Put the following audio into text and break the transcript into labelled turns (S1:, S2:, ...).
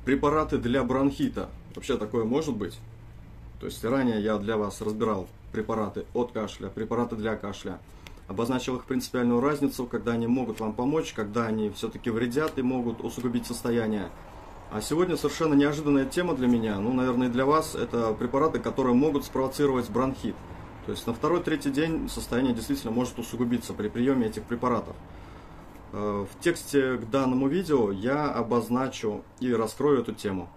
S1: Препараты для бронхита. Вообще такое может быть? То есть ранее я для вас разбирал препараты от кашля, препараты для кашля. Обозначил их принципиальную разницу, когда они могут вам помочь, когда они все-таки вредят и могут усугубить состояние. А сегодня совершенно неожиданная тема для меня, ну, наверное, и для вас. Это препараты, которые могут спровоцировать бронхит. То есть на второй-третий день состояние действительно может усугубиться при приеме этих препаратов. В тексте к данному видео я обозначу и раскрою эту тему.